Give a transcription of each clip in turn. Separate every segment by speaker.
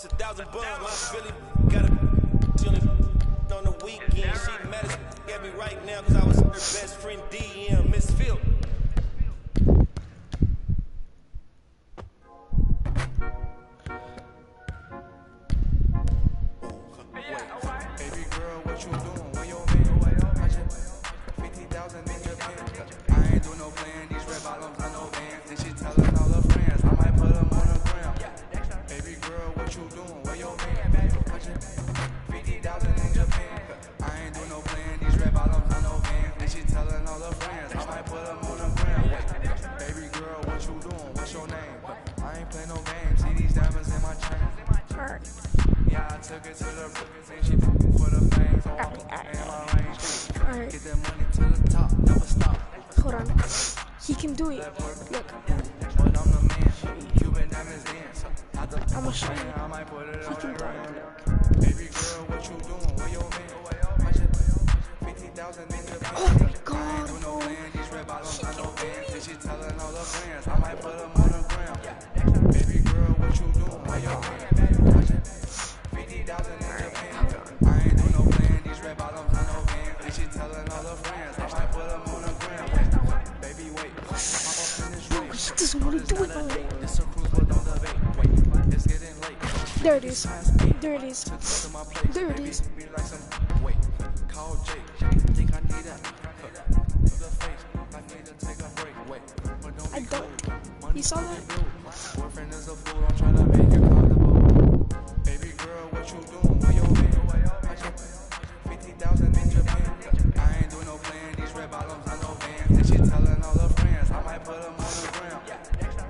Speaker 1: It's 1,000 bucks. I really got a on the weekend. She mad as at me right now because I was her best friend DM, Miss Phil.
Speaker 2: Baby girl, what you doing? Where your man? I just 50,000 in your pen. I ain't do no plan. These red bottoms on no bands. Then she telling all her friends. I might put them on the gram. Baby girl, what you doing? Where your man? I just 50,000 in your pen. I ain't do no plan. These red bottoms on no bands. Then she telling all her friends. I might put them on the gram. Baby girl, what you doing? What's your name? I ain't play no games. See these diamonds in my chain. Yeah, I took it to the bookings and she for the fangs on and my range. Get that money to the top, never stop.
Speaker 3: Hold on. He can do it. Look.
Speaker 2: But I'm the man. Cuban diamonds dance.
Speaker 3: I'm gonna show you.
Speaker 2: I might put it
Speaker 3: He
Speaker 2: on
Speaker 3: can
Speaker 2: the
Speaker 3: do
Speaker 2: gram.
Speaker 3: it.
Speaker 2: Baby girl, what you doing? Where your man? I just 50,000 in the bank.
Speaker 3: Oh my god,
Speaker 2: Do no
Speaker 3: bro.
Speaker 2: plan, these red bottoms on no bands. Then she telling all her friends. I might put them on the gram. Baby girl, what you doing? Where your man? I just 50,000 in the bank. I ain't do no plan, these red bottoms on no bands. Then she telling all her friends. I might put them on the gram. Baby, wait. I'm up in this
Speaker 3: Bro,
Speaker 2: race.
Speaker 3: he doesn't want to do it, bro.
Speaker 2: It's a cruise, but don't debate. Wait, it's getting late.
Speaker 3: There it is. There it is. There it is.
Speaker 2: Be like some wait. Call Jake. Think I need that. To the face. I need to take a break. Wait, but don't
Speaker 3: I
Speaker 2: be
Speaker 3: don't.
Speaker 2: cold.
Speaker 3: You saw that?
Speaker 2: Boyfriend is a fool. I'm trying to make you comfortable. Baby girl, what you doing? Where your man? I just 50,000 in Japan. I ain't doing no plan. These red bottoms on no bands. Then she telling all her friends. I might put them on the gram.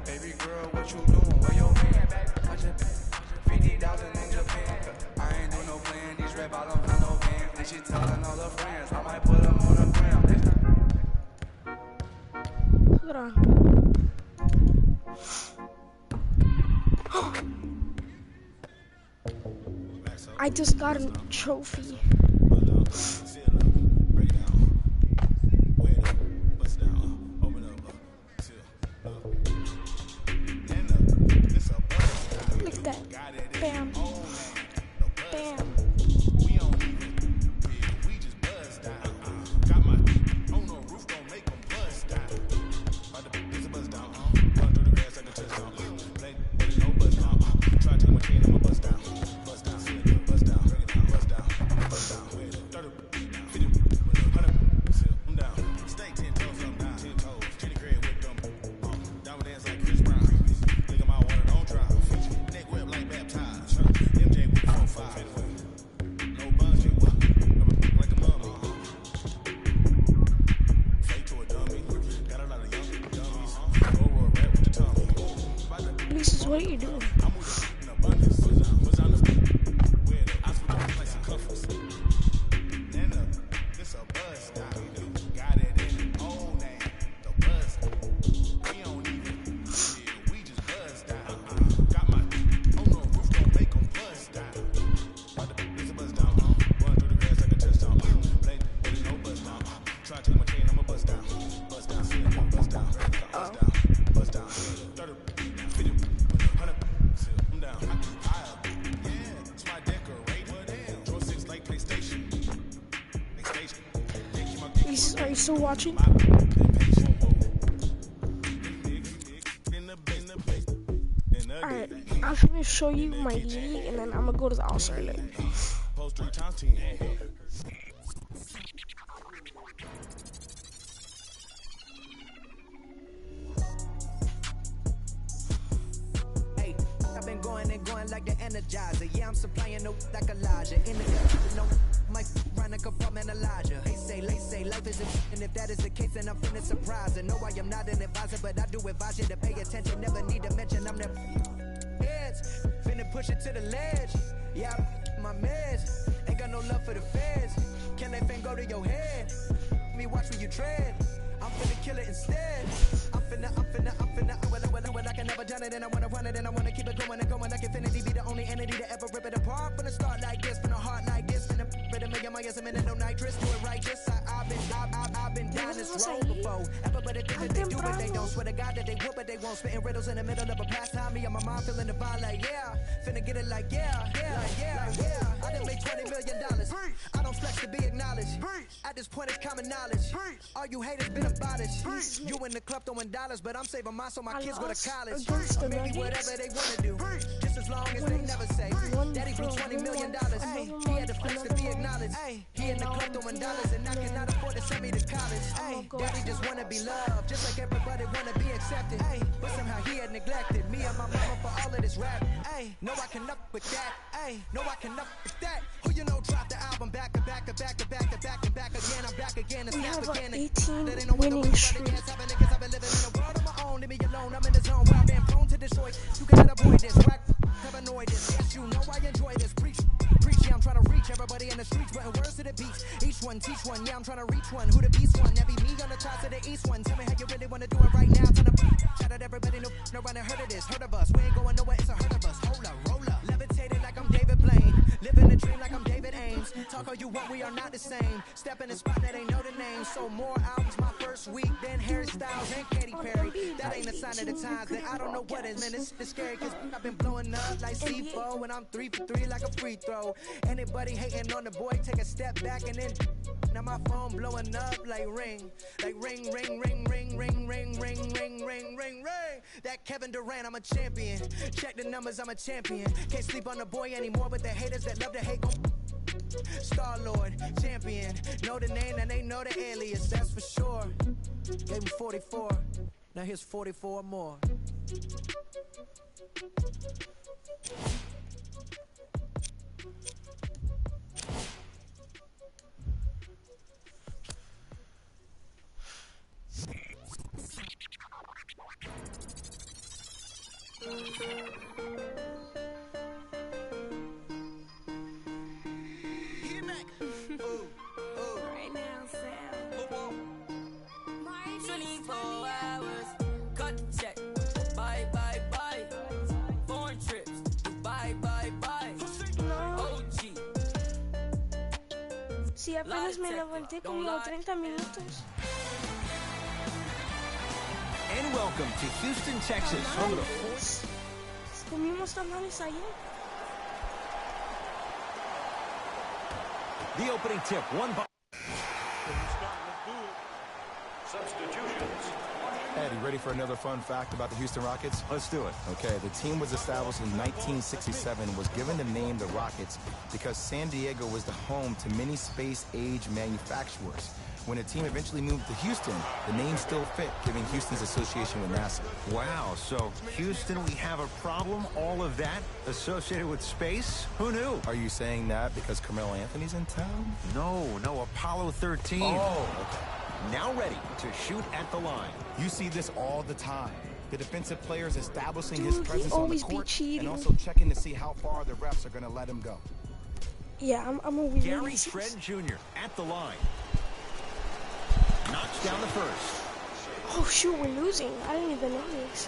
Speaker 2: Baby girl, what you doing? Where your man? I just 50,000 in Japan. I ain't doing no plan. These red bottoms on no bands. Then she telling all her friends. I might put them on the gram.
Speaker 3: Hold on. I just got a trophy. Look at that. Bam. Bam. Lucius, what are you doing? Lucius, are you still watching? Alright, I'm gonna show you my league and then I'm gonna go to the All-Star League.
Speaker 4: I've been going and going like the Energizer. Yeah, I'm supplying no like Elijah. In the no, my run a compartment Elijah. They say life is a and if that is the case, then I'm finna surprise. And no, I am not an advisor, but I do advise you to pay attention. Never need to mention I'm the heads. Finna push it to the ledge. Yeah, my meds. Ain't got no love for the feds. Can that thing go to your head? Me watch where you tread. I'm finna kill it instead. I'm finna, when I can never done it, and I wanna run it, and I wanna keep it going and going like infinity. Be the only entity to ever rip it apart. From the start like this, from the heart like this, finna, but a million miles a minute, no nitrous, do it righteous. I've been I've been down this road before. Everybody think that they do it, they don't. Swear to God that they would, but they won't. Spitting riddles in the middle of a pastime. Me and my mom feeling the vibe like, yeah. Finna get it like, yeah. I done made $20 million. I don't flex to be acknowledged. At this point, it's common knowledge. All you haters been abolished. You in the club throwing dollars, but I'm saving mine so my kids go to college. Or maybe whatever they wanna do. Just as long as they never say, Daddy blew $20 million. He had to flex to be acknowledged. He in the club throwing dollars, and I cannot afford to send me to college. Daddy just wanna be loved, just like everybody wanna be accepted. But somehow he had neglected me and my mama for all of this rap. No, I can up with that. No, I can up with that. Who you know dropped the album back to back to back to back to back to back again. I'm back again.
Speaker 3: We have an 18 winning streak.
Speaker 4: I've been living in a world of my own. Leave me alone. I'm in the zone where I've been prone to destroy. You cannot avoid this. Whack, have annoyed this. Yes, you know I enjoy this. Preach, yeah, I'm trying to reach everybody in the streets, putting words to the beats. Each one, teach one. Yeah, I'm trying to reach one. Who the beast one? Every me on the top to the east one. Tell me how you really want to do it right now. Tell them, shout out everybody. No one heard of this. Heard of us. We ain't going nowhere. It's a herd of us. Hold up, roll up. Levitating like I'm David Blaine. Living the dream like I'm David Ames. Talk all you want, we are not the same. Step in the spot that ain't know the name. So more albums my first week than Harry Styles and Katy Perry. That ain't a sign of the times. Then I don't know what is. Man, it's scary because I've been blowing up like C4 when I'm 3 for 3 like a free throw. Anybody hating on the boy, take a step back and then now my phone blowing up like ring, ring, ring, ring, ring, ring, ring, ring, ring, ring, ring. That Kevin Durant, I'm a champion. Check the numbers, I'm a champion. Can't sleep on the boy anymore, but the haters that love to hate gon' Star-Lord, champion. Know the name and they know the alias, that's for sure. Gave me 44, now here's 44 more.
Speaker 3: Right now, Sam.
Speaker 5: 24 hours, cut the check. Bye, bye, bye. Foreign trips, bye, bye, bye. OG.
Speaker 3: Sí, apenas me levanté como 30 minutos.
Speaker 6: And welcome to Houston, Texas, home of the Force.
Speaker 3: Comimos tamales ayer.
Speaker 6: The opening tip, one by.
Speaker 7: Ed, you ready for another fun fact about the Houston Rockets?
Speaker 6: Let's do it.
Speaker 7: Okay, the team was established in 1967 and was given the name the Rockets because San Diego was the home to many space-age manufacturers. When the team eventually moved to Houston, the name still fit, giving Houston's association with NASA.
Speaker 6: Wow, so Houston, we have a problem? All of that associated with space? Who knew?
Speaker 7: Are you saying that because Carmelo Anthony's in town?
Speaker 6: No, Apollo 13.
Speaker 7: Oh, okay.
Speaker 6: Now ready to shoot at the line.
Speaker 7: You see this all the time. The defensive players establishing his
Speaker 3: Dude, he
Speaker 7: presence on the
Speaker 3: always be
Speaker 7: court
Speaker 3: cheating.
Speaker 7: and also checking to see how far the refs are going to let him go.
Speaker 3: Yeah, I'm a weird.
Speaker 6: Gary Trent Jr. at the line. Knocks down the first.
Speaker 3: Oh shoot, we're losing. I didn't even know this.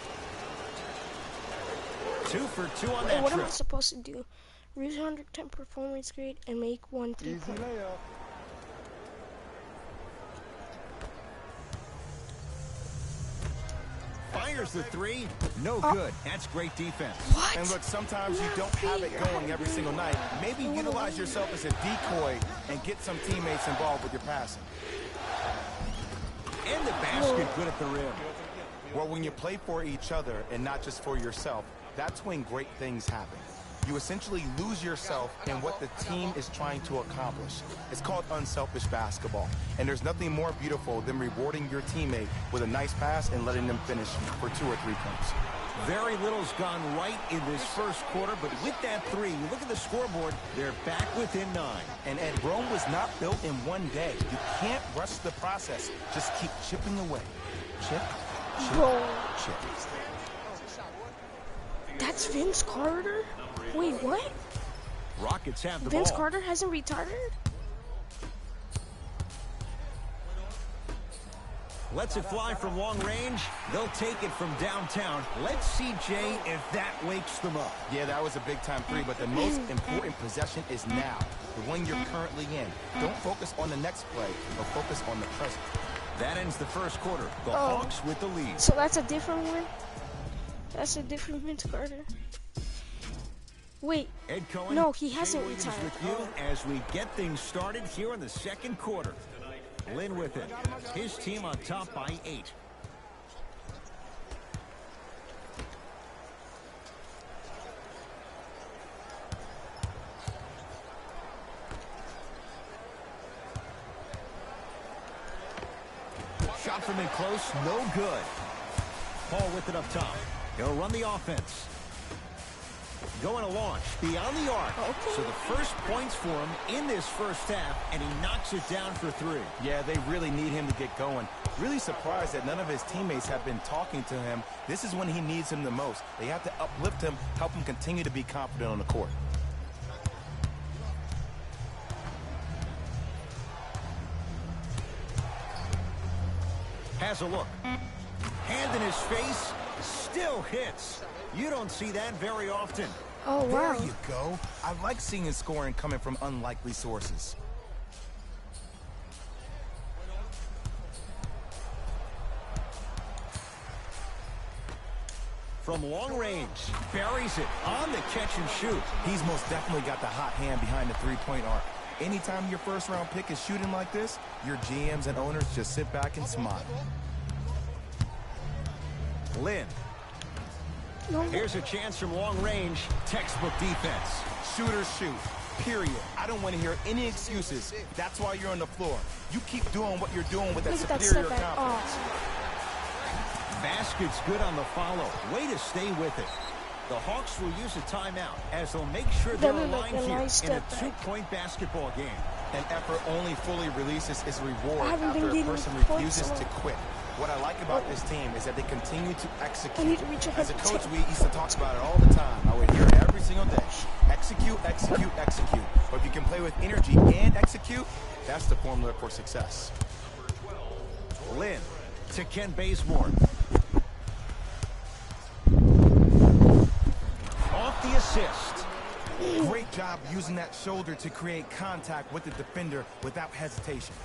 Speaker 6: 2 for 2 on
Speaker 3: Wait,
Speaker 6: that
Speaker 3: what am I
Speaker 6: trip.
Speaker 3: supposed to do? Reach 110 performance grade and make 1 3-point.
Speaker 6: Fires the three. No good. That's great defense.
Speaker 3: What?
Speaker 7: And look, sometimes you don't have it going every single night. Maybe utilize yourself as a decoy and get some teammates involved with your passing.
Speaker 6: And the basket good at the rim.
Speaker 7: Well, when you play for each other and not just for yourself, that's when great things happen. You essentially lose yourself in what the team is trying to accomplish. It's called unselfish basketball. And there's nothing more beautiful than rewarding your teammate with a nice pass and letting them finish for 2 or 3 points.
Speaker 6: Very little's gone right in this first quarter, but with that three, you look at the scoreboard, they're back within 9.
Speaker 7: And Ed, Rome was not built in one day. You can't rush the process. Just keep chipping away. Chip, chip,
Speaker 3: Bro,
Speaker 7: chip.
Speaker 3: that's Vince Carter? Wait, what?
Speaker 6: Rockets have the
Speaker 3: Vince
Speaker 6: ball.
Speaker 3: Carter hasn't retired?
Speaker 6: Lets it fly from long range. They'll take it from downtown. Let's see, Jay, if that wakes them up.
Speaker 7: Yeah, that was a big-time three, but the most important possession is now, the one you're currently in. Don't focus on the next play, but focus on the present.
Speaker 6: That ends the first quarter. The Hawks with the lead.
Speaker 3: So that's a different win? That's a different Vince Carter. Wait,
Speaker 6: Ed Cohen,
Speaker 3: no, he hasn't
Speaker 6: Jay Williams
Speaker 3: retired.
Speaker 6: with you as we get things started here in the second quarter. Lynn with it. His team on top by 8. Shot from in close, no good. Paul with it up top. He'll run the offense. Going to launch beyond the arc.
Speaker 3: Okay.
Speaker 6: So the first points for him in this first half, and he knocks it down for 3.
Speaker 7: Yeah, they really need him to get going. Really surprised that none of his teammates have been talking to him. This is when he needs him the most. They have to uplift him, help him continue to be confident on the court.
Speaker 6: Has a look. Hand in his face, still hits. You don't see that very often.
Speaker 3: Oh, wow.
Speaker 7: There you go. I like seeing scoring coming from unlikely sources.
Speaker 6: From long range, buries it on the catch and shoot.
Speaker 7: He's most definitely got the hot hand behind the three-point arc. Anytime your first-round pick is shooting like this, your GMs and owners just sit back and smile.
Speaker 6: Lynn. Here's a chance from long range. Textbook defense.
Speaker 7: Shooters shoot, period. I don't want to hear any excuses. That's why you're on the floor. You keep doing what you're doing with that
Speaker 3: Look at that
Speaker 7: superior
Speaker 3: step back.
Speaker 7: confidence.
Speaker 6: Basket's good on the follow. Way to stay with it. The Hawks will use a timeout as they'll make sure they're
Speaker 3: That looked
Speaker 6: aligned
Speaker 3: like a
Speaker 6: here
Speaker 3: nice
Speaker 6: in a
Speaker 3: step back.
Speaker 6: 2-point basketball game.
Speaker 7: An effort only fully releases its reward
Speaker 3: I haven't been
Speaker 7: after a
Speaker 3: getting
Speaker 7: person
Speaker 3: points
Speaker 7: refuses
Speaker 3: on.
Speaker 7: to quit. What I like about this team is that they continue to
Speaker 3: I
Speaker 7: execute.
Speaker 3: need to reach
Speaker 7: As a
Speaker 3: ahead.
Speaker 7: coach, we used to talk about it all the time. I would hear it every single day. Execute, execute, execute. But if you can play with energy and execute, that's the formula for success.
Speaker 6: Lynn to Ken Bazemore. Off the assist.
Speaker 7: Great job using that shoulder to create contact with the defender without hesitation.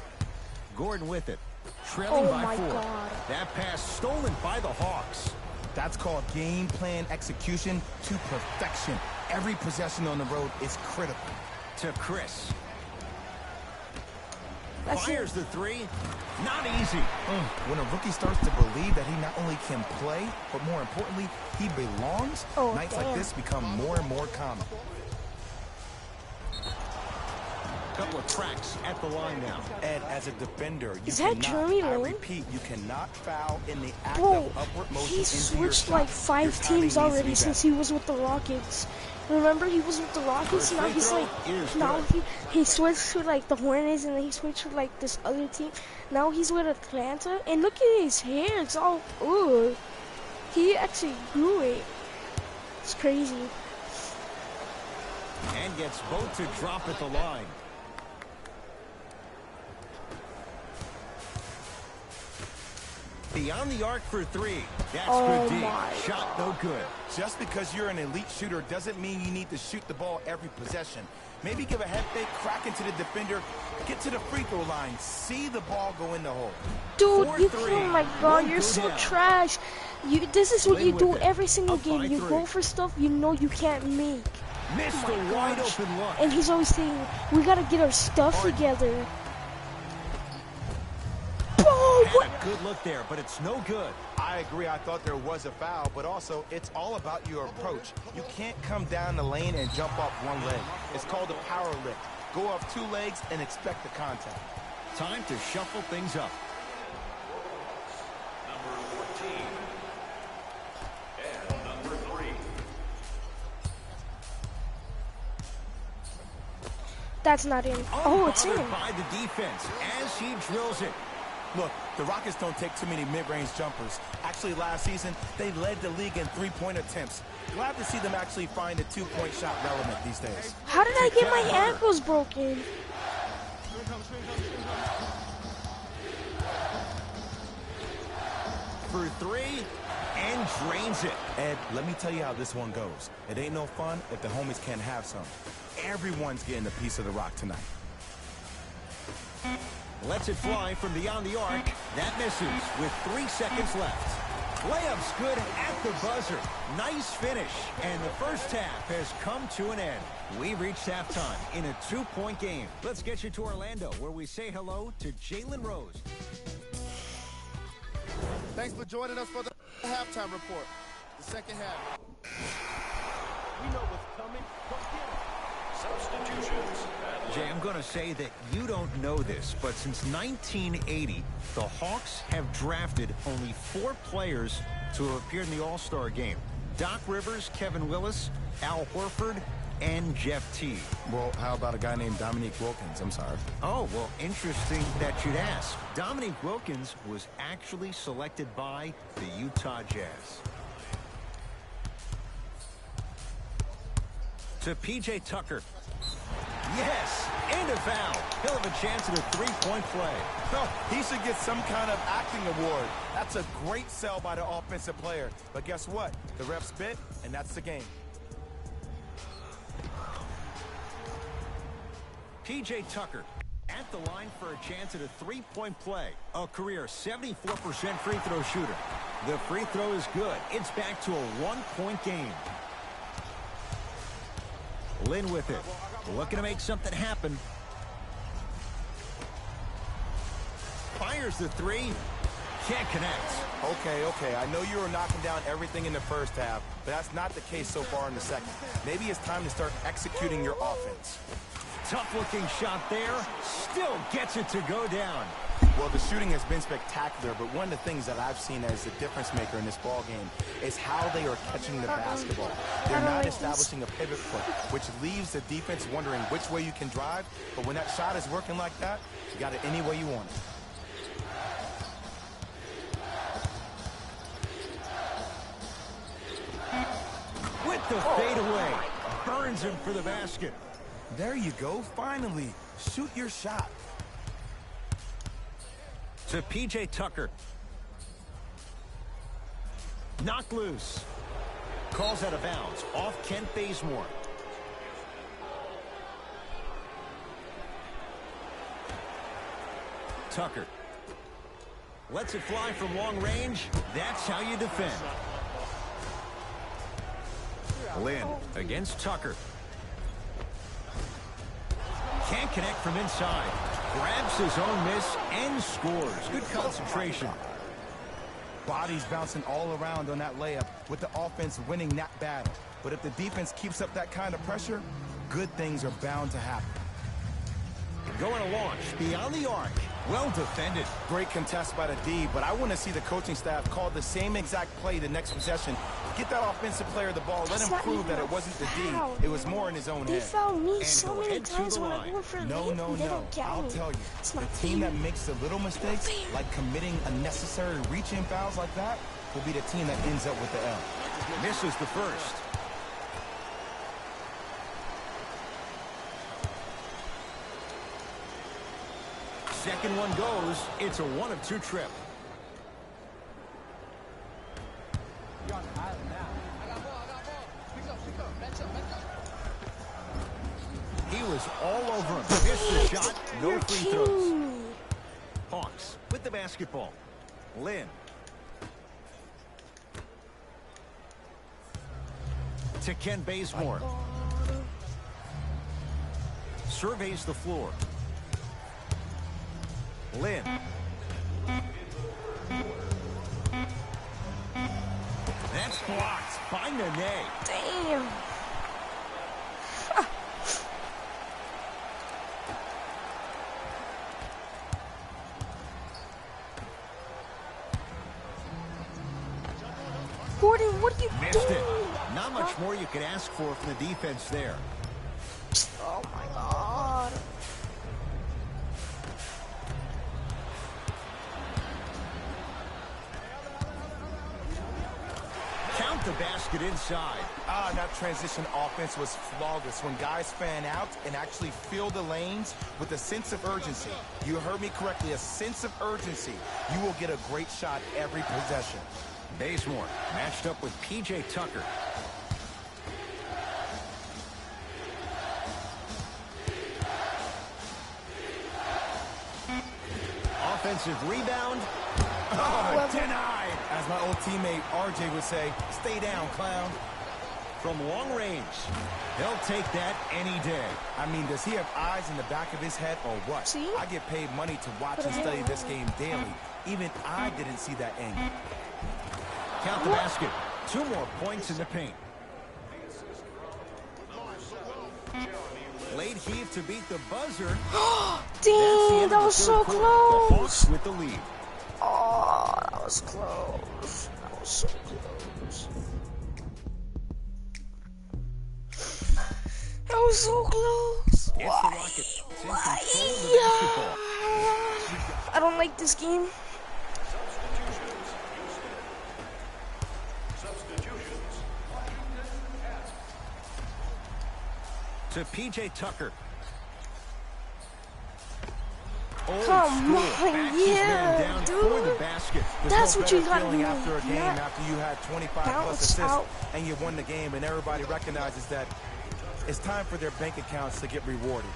Speaker 6: Gordon with it. Trailing by
Speaker 3: my
Speaker 6: 4.
Speaker 3: God.
Speaker 6: That pass stolen by the Hawks.
Speaker 7: That's called game plan execution to perfection. Every possession on the road is critical.
Speaker 6: To Chris.
Speaker 3: That's
Speaker 6: Fires
Speaker 3: it.
Speaker 6: the 3. Not easy.
Speaker 7: When a rookie starts to believe that he not only can play, but more importantly, he belongs,
Speaker 3: Oh,
Speaker 7: nights
Speaker 3: damn.
Speaker 7: like this become more and more common.
Speaker 6: Couple of cracks at the line now.
Speaker 7: And as a defender, you
Speaker 3: Is that
Speaker 7: cannot,
Speaker 3: Jeremy
Speaker 7: I
Speaker 3: Lin?
Speaker 7: repeat, you cannot foul in the act
Speaker 3: Bro,
Speaker 7: of upward motion
Speaker 3: he
Speaker 7: into your
Speaker 3: switched
Speaker 7: shot.
Speaker 3: like
Speaker 7: Your
Speaker 3: 5
Speaker 7: timing
Speaker 3: teams
Speaker 7: needs to
Speaker 3: already
Speaker 7: be
Speaker 3: since
Speaker 7: better.
Speaker 3: he was with the Rockets. Remember, he was with the Rockets,
Speaker 6: First
Speaker 3: now
Speaker 6: free
Speaker 3: he's
Speaker 6: throw
Speaker 3: like,
Speaker 6: is
Speaker 3: now
Speaker 6: good.
Speaker 3: he switched to like the Hornets, and then he switched to like this other team. Now he's with Atlanta, and look at his hair, it's all, ooh. He actually grew it. It's crazy.
Speaker 6: And gets both to drop at the line. Beyond the arc for 3. That's
Speaker 3: Oh
Speaker 6: good D.
Speaker 3: my
Speaker 6: Shot no good.
Speaker 7: Just because you're an elite shooter doesn't mean you need to shoot the ball every possession. Maybe give a head fake, crack into the defender, get to the free throw line, see the ball go in the hole.
Speaker 3: Dude,
Speaker 6: 4-3.
Speaker 3: you, oh my god, you're
Speaker 6: One
Speaker 3: so
Speaker 6: go down.
Speaker 3: trash. This is what
Speaker 6: Lin
Speaker 3: you
Speaker 6: with
Speaker 3: do
Speaker 6: it.
Speaker 3: every single
Speaker 6: Up
Speaker 3: game.
Speaker 6: by
Speaker 3: You
Speaker 6: 3.
Speaker 3: go for stuff you know you can't make.
Speaker 6: Missed
Speaker 3: Oh
Speaker 6: a
Speaker 3: my
Speaker 6: wide
Speaker 3: gosh.
Speaker 6: open look.
Speaker 3: And he's always saying, we gotta get our stuff together. Boom!
Speaker 6: Had a good look there, but it's no good.
Speaker 7: I agree, I thought there was a foul, but also it's all about your approach. You can't come down the lane and jump off one leg. It's called a power lift. Go off 2 legs and expect the contact.
Speaker 6: Time to shuffle things up.
Speaker 3: That's not in. Oh, it's in.
Speaker 6: Unbothered by the defense as he drills it.
Speaker 7: Look, the Rockets don't take too many mid-range jumpers. Actually, last season, they led the league in three-point attempts. Glad to see them actually find the two-point shot relevant these days.
Speaker 3: How did I get my ankles broken?
Speaker 6: For 3 and drains it.
Speaker 7: Ed, let me tell you how this one goes. It ain't no fun if the homies can't have some. Everyone's getting a piece of the rock tonight.
Speaker 6: Lets it fly from beyond the arc. That misses with 3 seconds left. Layup's good at the buzzer. Nice finish. And the first half has come to an end. We've reached halftime in a 2-point game. Let's get you to Orlando, where we say hello to Jalen Rose.
Speaker 8: Thanks for joining us for the halftime report. The second half.
Speaker 6: We know what's coming. Substitutions. Jay, I'm going to say that you don't know this, but since 1980, the Hawks have drafted only 4 players to have appeared in the All-Star game. Doc Rivers, Kevin Willis, Al Horford, and Jeff Teague.
Speaker 7: Well, how about a guy named Dominique Wilkins? I'm sorry.
Speaker 6: Oh, well, interesting that you'd ask. Dominique Wilkins was actually selected by the Utah Jazz. To P.J. Tucker. Yes, and a foul. He'll have a chance at a 3-point play.
Speaker 7: No, he should get some kind of acting award. That's a great sell by the offensive player. But guess what? The refs bit, and that's the game.
Speaker 6: P.J. Tucker at the line for a chance at a 3-point play. A career 74% free throw shooter. The free throw is good. It's back to a 1-point game. Lynn with it. Looking to make something happen. Fires the 3. Can't connect.
Speaker 7: Okay. I know you were knocking down everything in the first half, but that's not the case so far in the second. Maybe it's time to start executing your offense.
Speaker 6: Tough-looking shot there. Still gets it to go down.
Speaker 7: Well, the shooting has been spectacular, but one of the things that I've seen as the difference maker in this ball game is how they are catching the basketball. They're not establishing a pivot foot, which leaves the defense wondering which way you can drive, but when that shot is working like that, you got it any way you want it.
Speaker 6: With the fadeaway. Burns him for the basket.
Speaker 7: There you go, finally. Shoot your shot.
Speaker 6: To P.J. Tucker. Knocked loose. Calls out of bounds. Off Kent Bazemore. Tucker. Lets it fly from long range. That's how you defend. Lynn against Tucker. Can't connect from inside. Grabs his own miss and scores. Good concentration.
Speaker 7: Bodies bouncing all around on that layup with the offense winning that battle. But if the defense keeps up that kind of pressure, good things are bound to happen.
Speaker 6: Going to launch beyond the arc. Well defended.
Speaker 7: Great contest by the D, but I want to see the coaching staff call the same exact play the next possession. Get that offensive player the ball. Let him prove that it wasn't the D. It was more in his own head.
Speaker 3: They fouled me
Speaker 6: And
Speaker 3: so many times when I went for a
Speaker 7: No. I'll tell you. The team that makes the little mistakes, like committing unnecessary reach-in fouls like that, will be the team that ends up with the L.
Speaker 6: Misses the first. Second one goes. It's a 1-of-2 trip. He was all over him. Missed the shot. No free throws. Hawks with the basketball. Lynn. To Ken Bazemore. Surveys the floor. Lynn. That's blocked by Nene.
Speaker 3: Damn. Gordon, what are you
Speaker 6: Missed
Speaker 3: doing?
Speaker 6: it. Not much more you could ask for from the defense there.
Speaker 3: Oh my God.
Speaker 6: Count the basket inside.
Speaker 7: That transition offense was flawless when guys fan out and actually fill the lanes with a sense of urgency. You heard me correctly, a sense of urgency. You will get a great shot every possession.
Speaker 6: Bazemore matched up with P.J. Tucker. offensive rebound. Oh, denied.
Speaker 7: As my old teammate RJ would say, stay down, clown.
Speaker 6: From long range, he'll take that any day.
Speaker 7: I mean, does he have eyes in the back of his head or what?
Speaker 3: See?
Speaker 7: I get paid money to watch and study this game daily. Even I didn't see that angle.
Speaker 6: Count the basket. 2 more points in the paint. Late heave to beat the buzzer.
Speaker 3: Dang, that was so
Speaker 6: The
Speaker 3: close.
Speaker 6: Hawks with the lead.
Speaker 3: Oh, that was close. That was so close. That was so close.
Speaker 6: It's the Rockets. In control of the basketball.
Speaker 3: I don't like this game.
Speaker 6: To PJ Tucker.
Speaker 3: Come on, yeah, dude. That's what you gotta do.
Speaker 7: After a game, after you had 25 plus assists and you won the game, and everybody recognizes that it's time for their bank accounts to get rewarded.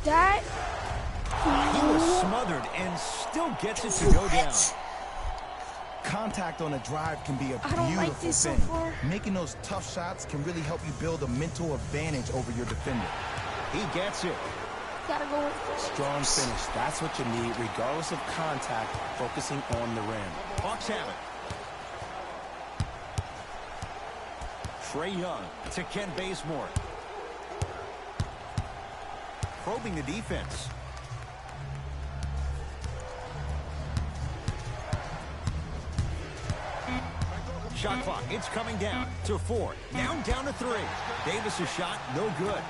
Speaker 3: That
Speaker 6: he was smothered and still gets it to go down.
Speaker 7: Contact on a drive can be a
Speaker 3: don't like
Speaker 7: beautiful
Speaker 3: this so
Speaker 7: thing.
Speaker 3: far.
Speaker 7: Making those tough shots can really help you build a mental advantage over your defender.
Speaker 6: He gets it.
Speaker 3: gotta go with this.
Speaker 7: Strong finish. That's what you need, regardless of contact, focusing on the rim.
Speaker 6: Hawks have it. Trey Young to Ken Bazemore. Probing the defense. Shot clock, it's coming down to 4. Now down to 3. Davis' shot, no good.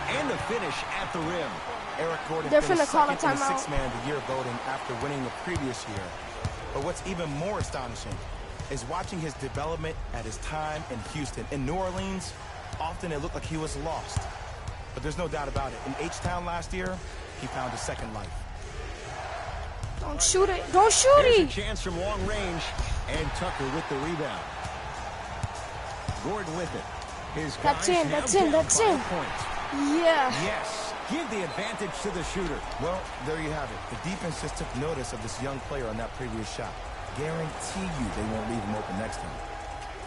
Speaker 6: And the finish at the rim.
Speaker 7: Eric Gordon
Speaker 3: They're
Speaker 7: finished
Speaker 3: finna call a
Speaker 7: second in the
Speaker 3: timeout.
Speaker 7: Sixth Man of the Year voting after winning the previous year. But what's even more astonishing is watching his development at his time in Houston. In New Orleans, often it looked like he was lost. But there's no doubt about it. In H-Town last year, he found a second life.
Speaker 3: Don't shoot it. Don't shoot
Speaker 6: There's a
Speaker 3: it.
Speaker 6: chance from long range. And Tucker with the rebound. Gordon with it. His
Speaker 3: That's
Speaker 6: guys
Speaker 3: in,
Speaker 6: now
Speaker 3: that's in,
Speaker 6: down
Speaker 3: that's
Speaker 6: 5
Speaker 3: in.
Speaker 6: points.
Speaker 3: Yeah.
Speaker 6: Yes. Give the advantage to the shooter.
Speaker 7: Well, there you have it. The defense just took notice of this young player on that previous shot. Guarantee you they won't leave him open next time.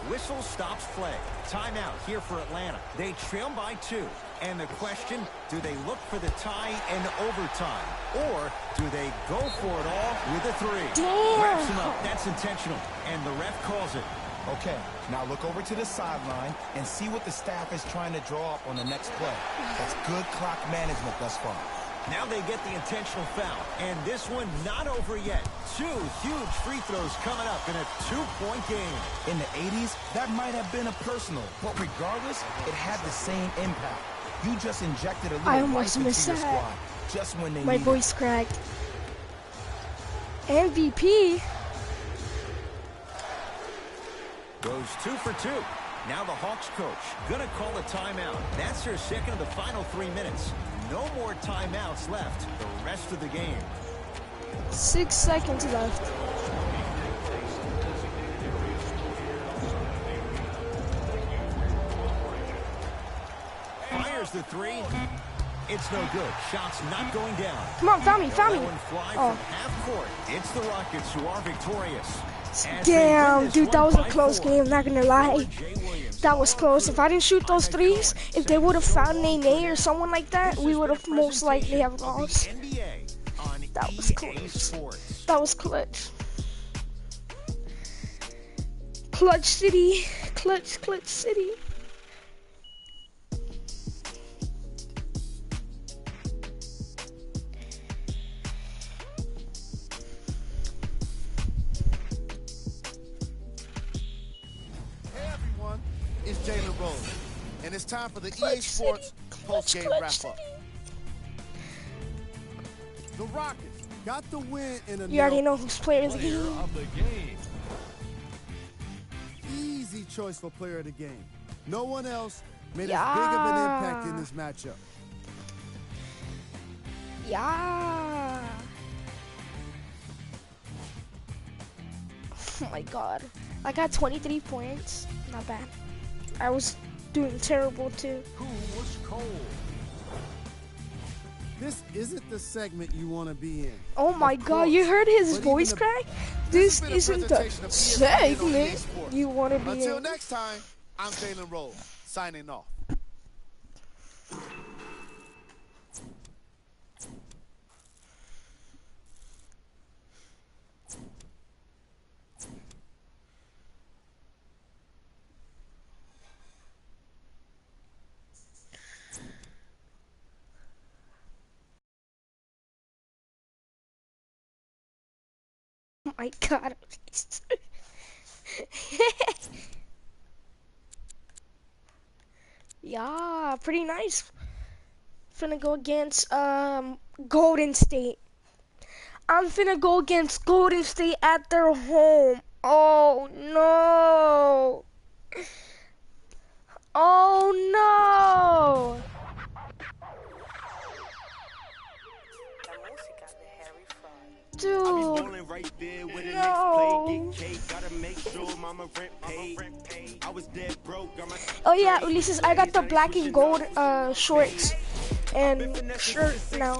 Speaker 6: Whistle stops play. Timeout here for Atlanta. They trail by 2. And the question, do they look for the tie in overtime? Or do they go for it all with a 3?
Speaker 3: Damn.
Speaker 6: Wraps him up. That's intentional. And the ref calls it.
Speaker 7: Okay, now look over to the sideline and see what the staff is trying to draw up on the next play. That's good clock management thus far.
Speaker 6: Now they get the intentional foul. And this one not over yet. 2 huge free throws coming up in a 2-point game.
Speaker 7: In the 80s, that might have been a personal, but regardless, it had the same impact. You just injected a little
Speaker 3: I almost
Speaker 7: life
Speaker 3: missed
Speaker 7: into your
Speaker 3: that.
Speaker 7: squad just when they
Speaker 3: My
Speaker 7: needed
Speaker 3: voice cracked. MVP.
Speaker 6: Goes 2 for 2. Now the Hawks coach gonna call a timeout. That's their second of the final 3 minutes. No more timeouts left the rest of the game.
Speaker 3: 6 seconds left.
Speaker 6: Fires the 3. It's no good. Shots not going down.
Speaker 3: Come on, foul me, foul me.
Speaker 6: One fly
Speaker 3: Oh.
Speaker 6: from half court. It's the Rockets who are victorious. As they
Speaker 3: Damn,
Speaker 6: win this
Speaker 3: dude, that was a
Speaker 6: by
Speaker 3: close
Speaker 6: 4.
Speaker 3: game, not gonna lie.
Speaker 6: Jay Williams.
Speaker 3: That was close. If I didn't shoot those threes, if they would have found Nene or someone like that, we would have most likely have lost.
Speaker 6: NBA on
Speaker 3: That was
Speaker 6: EA
Speaker 3: close.
Speaker 6: Sports.
Speaker 3: That was clutch. Clutch City. Clutch City.
Speaker 8: Hey everyone, it's Jalen Rose, and it's time for the EA
Speaker 3: Clutch
Speaker 8: Sports
Speaker 3: City.
Speaker 8: post-game
Speaker 3: Clutch
Speaker 8: wrap-up. The Rockets got the win in a
Speaker 3: You already know who's player of the game.
Speaker 9: of the game.
Speaker 8: easy choice for player of the game. No one else made as
Speaker 3: Yeah.
Speaker 8: big of an impact in this matchup.
Speaker 3: Yeah. Oh my god. I got 23 points. Not bad. I was doing terrible too.
Speaker 6: Who was cold?
Speaker 8: This isn't the segment you want to be in.
Speaker 3: Oh my
Speaker 8: Of
Speaker 3: god, you
Speaker 8: course.
Speaker 3: heard his
Speaker 8: But
Speaker 3: voice
Speaker 8: even
Speaker 3: crack?
Speaker 8: This
Speaker 3: This
Speaker 8: has been a
Speaker 3: isn't the
Speaker 8: presentation of ESPN on EA
Speaker 3: segment
Speaker 8: Sports.
Speaker 3: you want to be
Speaker 8: Until
Speaker 3: in.
Speaker 8: next time, I'm Jalen Rose, signing off.
Speaker 3: Oh my god. Yeah, pretty nice. Finna go against Golden State. I'm finna go against Golden State at their home. Oh no. Oh no. Dude,
Speaker 1: right there with the
Speaker 3: no.
Speaker 1: next play, get cake, gotta make sure mama rent paid. I was dead broke, got my
Speaker 3: Oh yeah, Ulysses, I got the black and gold shorts and shirt now.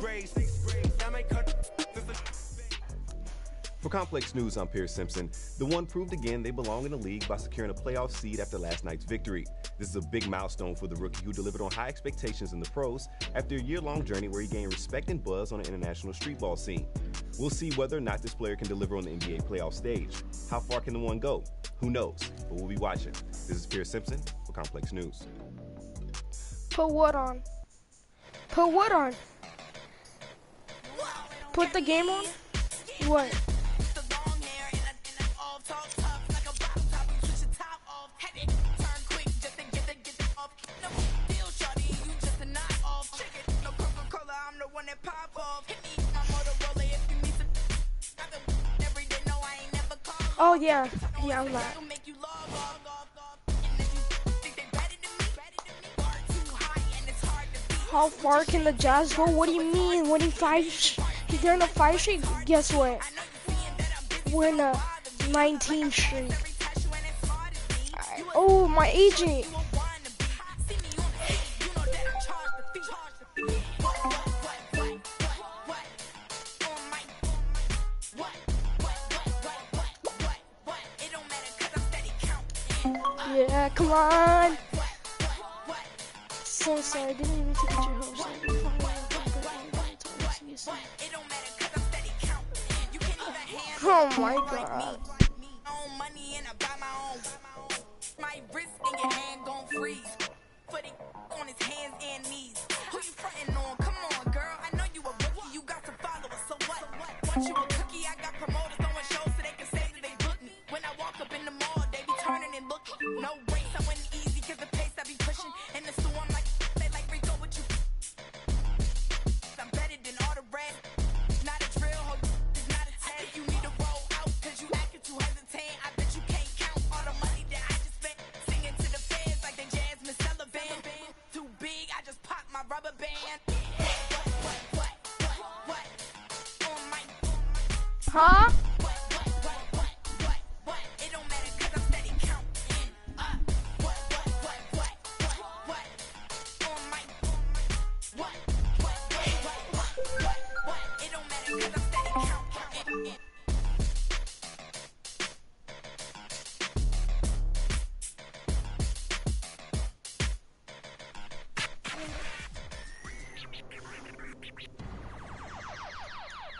Speaker 9: For Complex News, I'm Pierce Simpson. The One proved again they belong in the league by securing a playoff seed after last night's victory. This is a big milestone for the rookie who delivered on high expectations in the pros after a year-long journey where he gained respect and buzz on the international streetball scene. We'll see whether or not this player can deliver on the NBA playoff stage. How far can the One go? Who knows? But we'll be watching. This is Pierce Simpson for Complex News.
Speaker 3: Put what on? Put what on? Put the game on? What? Oh yeah, yeah, I'm not. How far can the Jazz go? What do you mean? Winning they're in a 5 straight. Guess what? We're in a 19 straight. Oh, my agent. Yeah, come on. So sorry, I didn't even take your hopes. Oh my god.
Speaker 5: My wrist in your hand gon' freeze. Put it on his hands and knees. Who you frontin' on? Come on, girl. I know you a rookie. You got some followers. So what? Want you a cookie? I got promoters throwing shows so they can say that they booked me. When I walk up in the mall, they be turning and looking. No race, I went easy cause the pace I be pushing. In the store, I'm like, they like Rico, what you? I'm better than all the rest. Not a drill, ho, it's not a test. You need to roll out cause you acting too hesitant. I bet you can't count all the money that I just spent. Singing to the fans like they Jasmine Sullivan. Too big, I just popped my rubber band. What? On my...
Speaker 3: Huh?
Speaker 5: It don't matter cause I'm steady counting up. What? On my... What? It don't matter cause I'm steady counting.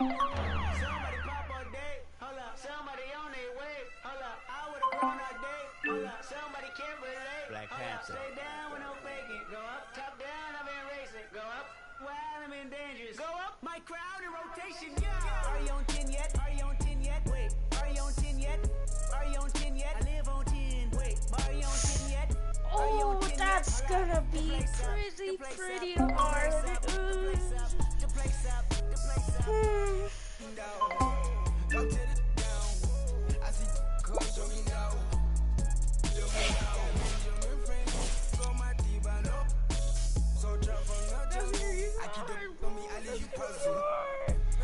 Speaker 10: Somebody pop a day, hold up. Somebody on their way, hold up. I would've grown that day, hold up. Somebody can't relate.
Speaker 6: Black
Speaker 10: hold up.
Speaker 6: Panther.
Speaker 10: Stay down with no faking. Go up, top down, I've been racing. Go up, wild, I'm in dangerous. Go up, my crowd in rotation. Yeah. Are you on 10 yet? Are you on 10 yet? Wait, are you on 10 yet? Are you on 10 yet? I live on 10. Wait, are you on 10 yet?
Speaker 3: Oh, that's gonna be pretty hard.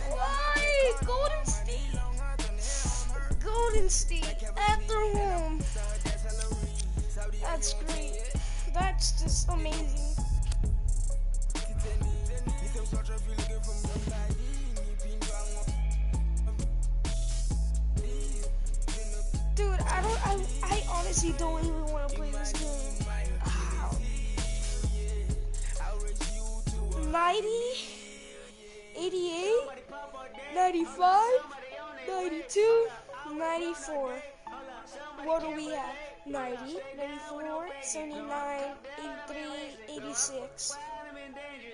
Speaker 3: Why? Golden Penn State at their home. That's great. That's just amazing. Dude, I honestly don't even want to play this game. Wow. 90, 88, 95, 92, 94. What do we have? 90, 94, 79, 83, 86.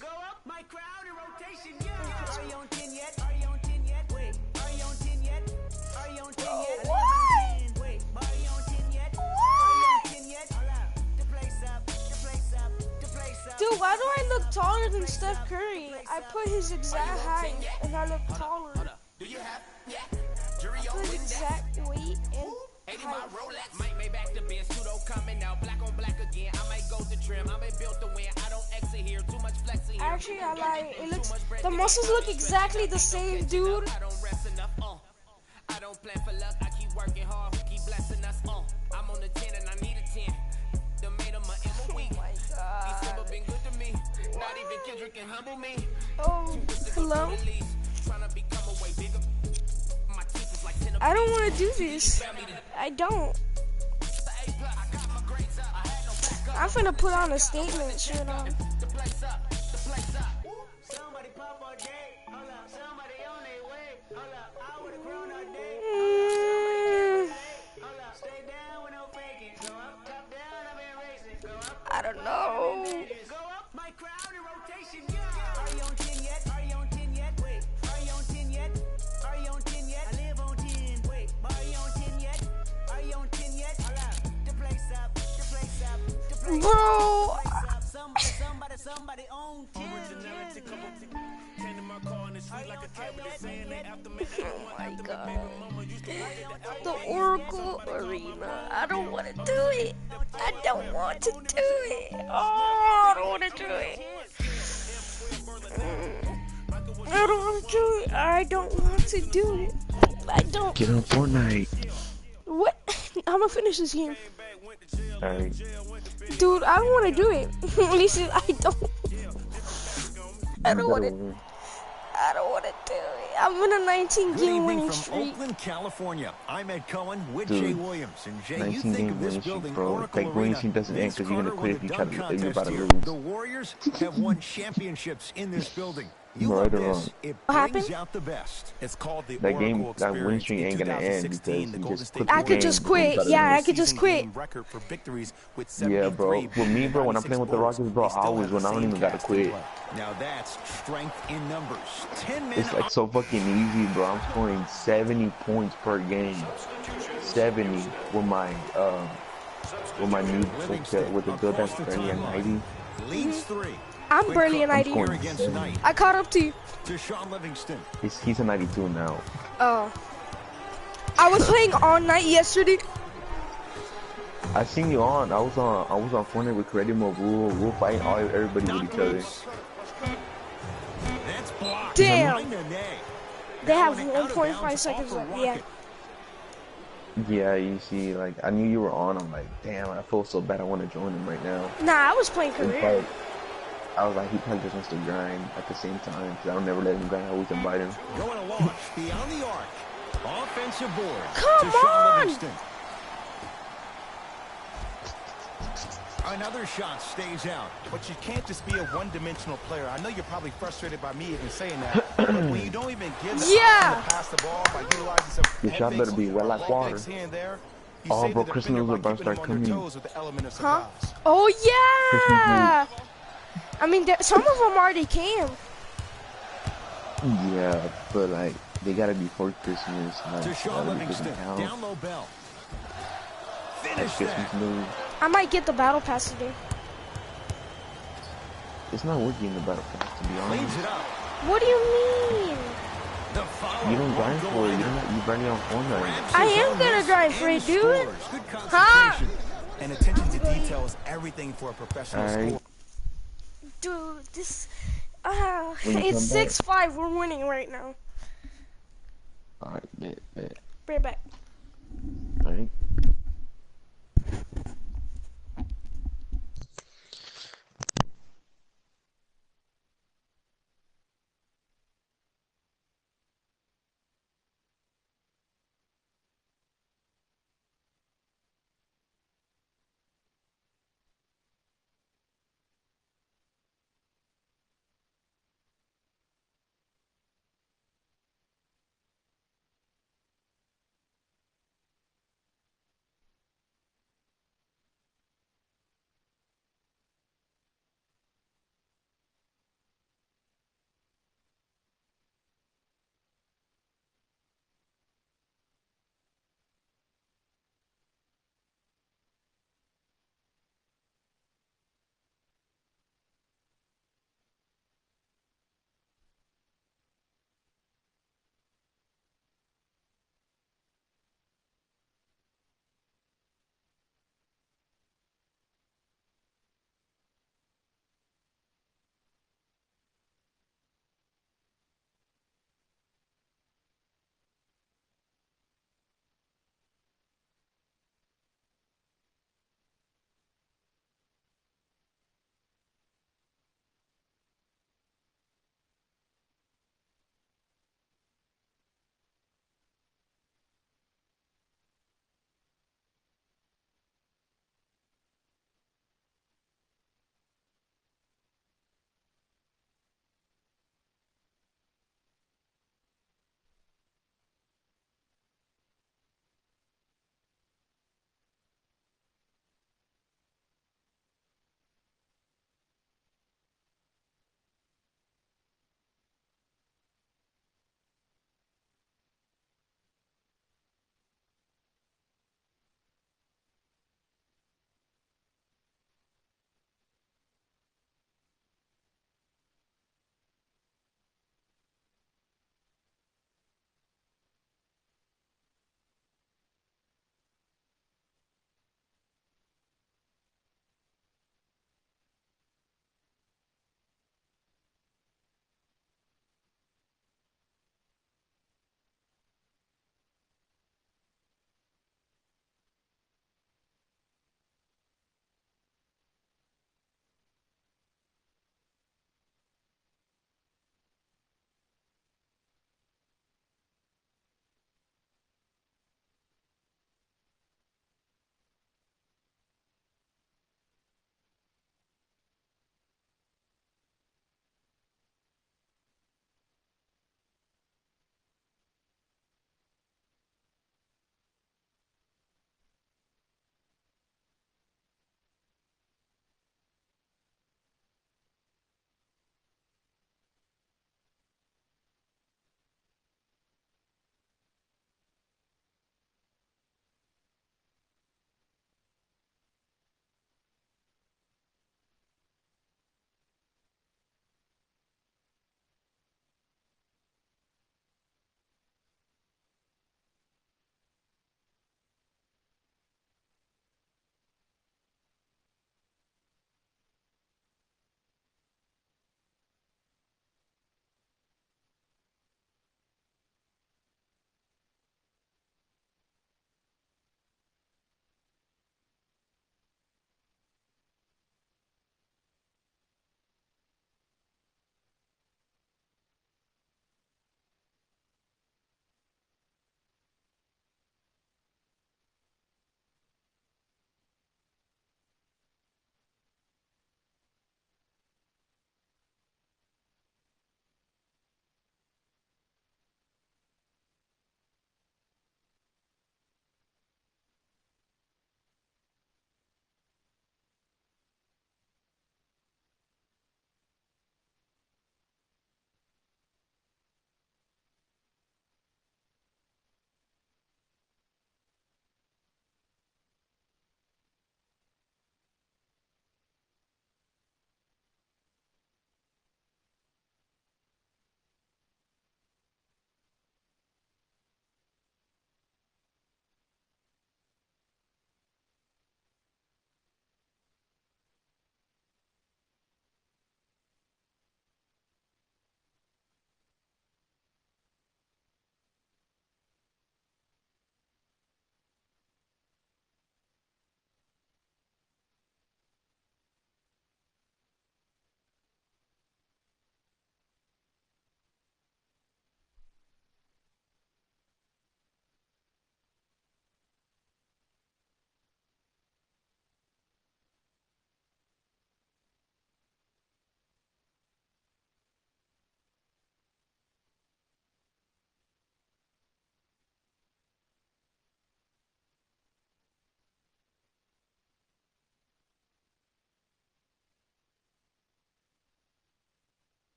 Speaker 10: Go up, my crowd in rotation, yeah. Are you on 10 yet? Are you on 10 yet? Wait, are you on 10 yet? Are you on 10 yet?
Speaker 3: What?
Speaker 10: Wait, are you on 10 yet? Are you on 10 yet? Hold up, the place up, the place up, the place up.
Speaker 3: Dude, why do I look taller than Steph Curry? I put his exact height and I look taller.
Speaker 1: Do you have? Yeah.
Speaker 3: I
Speaker 1: Jury
Speaker 3: put his
Speaker 1: open
Speaker 3: exact weight and
Speaker 1: 80 my
Speaker 3: height.
Speaker 1: Rolex. Might make back to Benz. Pseudo coming out. Black on black again. I might go to trim. I may build to win. I don't exit here. Too much flexing here.
Speaker 3: Actually, I lied. It looks, the muscles look exactly the same, dude.
Speaker 1: I don't rest enough. I don't plan for luck. I keep working hard. Who keep blessing us? I'm on the 10 and I need a 10. The made of my Emma week. December been good to me. Not even Kendrick can humble me.
Speaker 3: Oh, hello?
Speaker 1: Trying to become a way bigger. My teeth is like 10.
Speaker 3: I don't want to do this. I don't. I'm finna put on a statement shirt on.
Speaker 1: The place up. The place up.
Speaker 10: Somebody pop all day. Hold up, somebody on their way. Hold up, I would've grown all day. Hold up, stay down with no faking. Go up, top down, I've been racing. Go up,
Speaker 3: I don't know.
Speaker 10: go up, my crowd in rotation, yeah. Are you on 10 yet? Are you on 10 yet? Wait, are you on 10 yet? Are you on 10 yet? I live on 10. Wait, are you on 10 yet? Are you on 10 yet? Hold up, the place up, the place up, the place
Speaker 3: Bro.
Speaker 10: up, the place up. Somebody on 10.
Speaker 3: Oh my god. The Oracle Arena. I don't want to do it. I don't want to do it. Oh, I don't want to do it. I don't want to do it. I don't want to do it. I don't.
Speaker 11: Get on Fortnite.
Speaker 3: What? I'm gonna finish this game.
Speaker 11: Alright.
Speaker 3: Dude, I don't want to do it. Listen, I don't. I don't want to. I don't want to do it. I'm in a 19
Speaker 6: Good
Speaker 3: game
Speaker 6: evening
Speaker 3: winning
Speaker 6: from
Speaker 3: streak.
Speaker 6: Oakland, California. I'm Ed Cohen with
Speaker 11: Dude,
Speaker 6: Jay Williams. And Jay, you
Speaker 11: 19
Speaker 6: think
Speaker 11: game
Speaker 6: of this
Speaker 11: winning streak,
Speaker 6: building,
Speaker 11: bro.
Speaker 6: Oracle
Speaker 11: That winning
Speaker 6: Arena.
Speaker 11: streak doesn't end
Speaker 6: Vince
Speaker 11: because you're gonna
Speaker 6: Carter
Speaker 11: quit
Speaker 6: with
Speaker 11: if you
Speaker 6: a
Speaker 11: try
Speaker 6: dunk
Speaker 11: to. You're about to
Speaker 6: contest here.
Speaker 11: lose.
Speaker 6: The Warriors have won championships in this building. You
Speaker 11: Right
Speaker 6: love
Speaker 11: or
Speaker 6: this.
Speaker 11: wrong?
Speaker 6: It
Speaker 3: What
Speaker 6: brings
Speaker 3: happened?
Speaker 6: out the best.
Speaker 7: It's called the
Speaker 11: That game,
Speaker 7: Oracle
Speaker 11: that win
Speaker 7: Experience.
Speaker 11: streak
Speaker 7: In
Speaker 11: ain't gonna end
Speaker 7: 2016,
Speaker 11: because
Speaker 7: the
Speaker 11: you
Speaker 7: Golden
Speaker 11: just
Speaker 7: State
Speaker 11: quit the
Speaker 3: I could
Speaker 11: game.
Speaker 3: just
Speaker 11: and
Speaker 3: quit.
Speaker 11: try to
Speaker 3: Yeah,
Speaker 11: lose.
Speaker 3: I could just
Speaker 7: season
Speaker 3: quit.
Speaker 7: game record for victories with
Speaker 11: Yeah, bro.
Speaker 7: 73
Speaker 11: For me, bro, when I'm playing with the
Speaker 7: Bulls.
Speaker 11: Rockets, bro,
Speaker 7: They
Speaker 11: I
Speaker 7: still
Speaker 11: always
Speaker 7: have
Speaker 11: win.
Speaker 7: the
Speaker 11: I don't
Speaker 7: same
Speaker 11: even gotta
Speaker 7: cast in
Speaker 11: quit.
Speaker 7: play.
Speaker 6: Now that's strength in numbers. 10 men
Speaker 11: It's like so fucking easy, bro. I'm scoring 70 points per game. 70 with my new with the build that's barely at 90.
Speaker 6: leads 3.
Speaker 3: I'm
Speaker 6: Quick
Speaker 3: barely a
Speaker 6: cut
Speaker 3: 90.
Speaker 6: here against tonight.
Speaker 3: I caught up to you.
Speaker 6: To Sean Livingston.
Speaker 11: He's a 92 now.
Speaker 3: Oh. I was playing all night yesterday.
Speaker 11: I seen you on. I was on Fortnite with Credit Mobile. We'll fight everybody with each other.
Speaker 6: That's blocked.
Speaker 3: Damn.
Speaker 6: Behind the net.
Speaker 3: They have
Speaker 6: Now an out of
Speaker 3: 1.5
Speaker 6: bounds
Speaker 3: seconds
Speaker 6: off a
Speaker 3: left. Yeah.
Speaker 6: rocket.
Speaker 11: Yeah, you see, like I knew you were on. I'm like, damn, I feel so bad. I want to join him right now.
Speaker 3: Nah, I was playing
Speaker 11: In
Speaker 3: career.
Speaker 11: fact, I was like, he probably just wants to grind at the same time because I don't never let him grind. I always invite him.
Speaker 6: Going to launch beyond the arc. Offensive board.
Speaker 3: Come
Speaker 6: to Sean
Speaker 3: on!
Speaker 6: Livingston. Another shot stays out.
Speaker 7: But you can't just be a one-dimensional player. I know you're probably frustrated by me even saying that, but when you don't even give the
Speaker 3: Yeah.
Speaker 7: option to pass the ball by utilizing some
Speaker 11: Your
Speaker 7: head
Speaker 11: shot
Speaker 7: fakes
Speaker 11: better be
Speaker 7: or
Speaker 11: wet like
Speaker 7: low
Speaker 11: water.
Speaker 7: fakes here and there, you
Speaker 11: Oh,
Speaker 7: save
Speaker 11: bro,
Speaker 7: the
Speaker 11: Christmas
Speaker 7: defender
Speaker 11: was
Speaker 7: by
Speaker 11: about to
Speaker 7: keeping them
Speaker 11: start
Speaker 7: on their
Speaker 11: coming.
Speaker 7: toes with the element of
Speaker 3: Huh?
Speaker 7: surprise.
Speaker 3: Oh
Speaker 11: Christmas
Speaker 3: yeah. I mean, some of them already came.
Speaker 11: Yeah, but like they gotta be for Christmas. Like,
Speaker 6: To Sean
Speaker 11: other
Speaker 6: Livingston.
Speaker 11: doesn't count.
Speaker 6: Down low bell.
Speaker 11: That's
Speaker 6: Finish
Speaker 11: Christmas
Speaker 6: that.
Speaker 11: move.
Speaker 3: I might get the battle pass today.
Speaker 11: It's not working in the battle pass, to be
Speaker 6: Cleans
Speaker 11: honest.
Speaker 6: it up.
Speaker 3: What do you mean?
Speaker 6: The follow.
Speaker 11: You don't grind for it. You grind it on Fortnite.
Speaker 6: Grabs
Speaker 3: I
Speaker 6: his
Speaker 3: am
Speaker 6: own
Speaker 3: gonna
Speaker 6: miss
Speaker 3: grind for
Speaker 6: and
Speaker 3: it, dude.
Speaker 6: scores. Good
Speaker 3: Huh?
Speaker 6: concentration.
Speaker 7: And attention to detail is everything for a professional
Speaker 11: Alright.
Speaker 7: scorer.
Speaker 3: Dude, this.
Speaker 11: When you
Speaker 3: It's
Speaker 11: come back.
Speaker 3: 6-5. We're winning right now.
Speaker 11: Alright, bet.
Speaker 3: Right back.
Speaker 11: All right.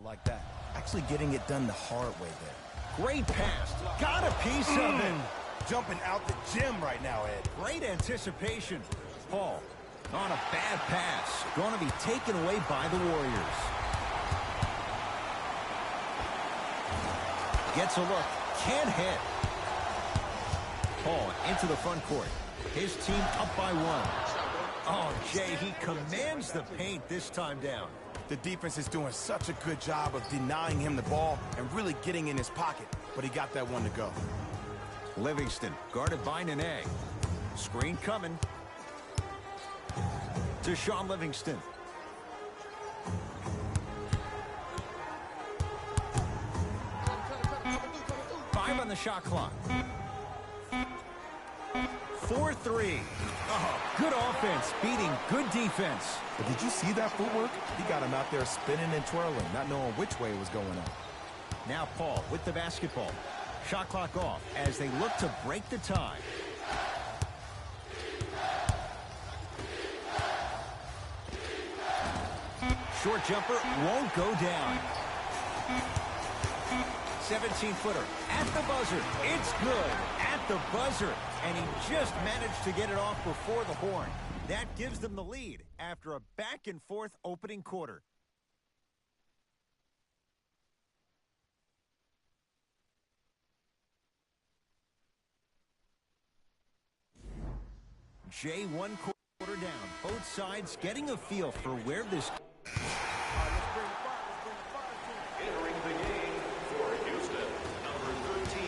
Speaker 7: like that. Actually getting it done the hard way there.
Speaker 6: Great pass. Got a piece of it.
Speaker 7: Jumping out the gym right now, Ed.
Speaker 6: Great anticipation. Paul on a bad pass. Going to be taken away by the Warriors. Gets a look. Can't hit. Paul into the front court. His team up by 1. Oh, Jay, he commands the paint this time down.
Speaker 7: The defense is doing such a good job of denying him the ball and really getting in his pocket, but he got that one to go.
Speaker 6: Livingston guarded by Nene. Screen coming. To Sean Livingston. Five on the shot clock. 4-3. Oh, good offense beating good defense.
Speaker 7: But did you see that footwork? He got him out there spinning and twirling, not knowing which way it was going on.
Speaker 6: Now Paul with the basketball. Shot clock off as they look to break the tie. Short jumper won't go down. 17-footer at the buzzer. It's good at the buzzer. And he just managed to get it off before the horn. That gives them the lead after a back-and-forth opening quarter. Jay, 1 quarter down. Both sides getting a feel for where this...
Speaker 12: Entering the game for Houston, number 13,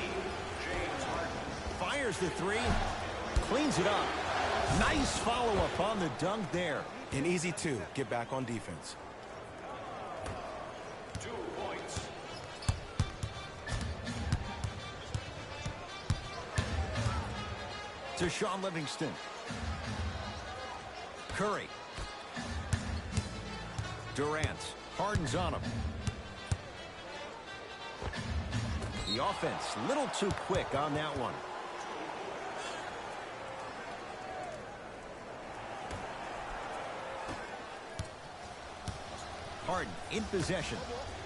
Speaker 12: James Harden.
Speaker 6: Fires the 3, cleans it up. Nice follow-up on the dunk there.
Speaker 7: An easy 2. Get back on defense.
Speaker 12: 2 points.
Speaker 6: To Sean Livingston. Curry. Durant. Harden's on him. The offense, a little too quick on that one. Harden in possession.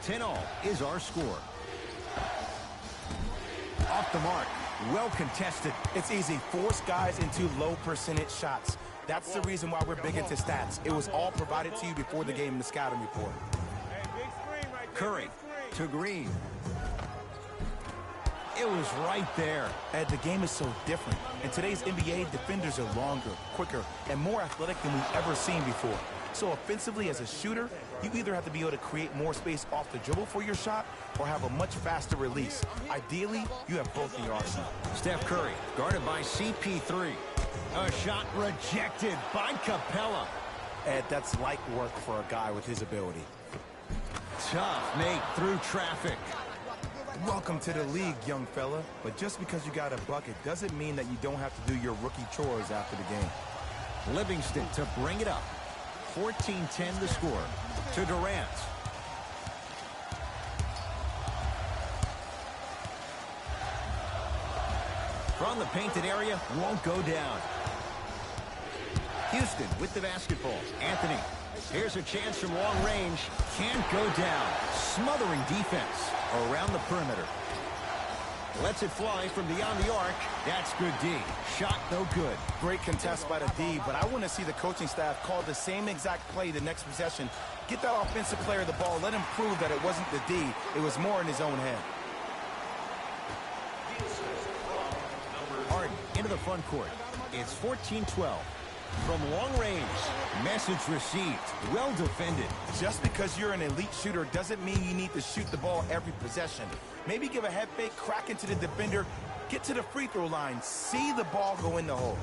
Speaker 6: 10-all is our score. Off the mark. Well contested.
Speaker 7: It's easy. Force guys into low percentage shots. That's the reason why we're big into stats. It was all provided to you before the game in the scouting report.
Speaker 6: Curry to Green. It was right there.
Speaker 7: Ed, the game is so different. In today's NBA, defenders are longer, quicker, and more athletic than we've ever seen before. So offensively, as a shooter, you either have to be able to create more space off the dribble for your shot or have a much faster release. Ideally, you have both in your arsenal.
Speaker 6: Steph Curry, guarded by CP3. A shot rejected by Capella.
Speaker 7: Ed, that's light work for a guy with his ability.
Speaker 6: Tough make through traffic.
Speaker 7: Welcome to the league, young fella. But just because you got a bucket doesn't mean that you don't have to do your rookie chores after the game.
Speaker 6: Livingston to bring it up. 14-10 the score. To Durant. From the painted area, won't go down. Houston with the basketball. Anthony. Here's a chance from long range. Can't go down. Smothering defense around the perimeter. Lets it fly from beyond the arc. That's good D. Shot no good.
Speaker 7: Great contest by the D, but I want to see the coaching staff call the same exact play the next possession. Get that offensive player the ball. Let him prove that it wasn't the D. It was more in his own head.
Speaker 6: Harden into the front court. It's 14-12. From long range, message received. Well defended.
Speaker 7: Just because you're an elite shooter doesn't mean you need to shoot the ball every possession. Maybe give a head fake, crack into the defender, get to the free throw line, see the ball go in the hole.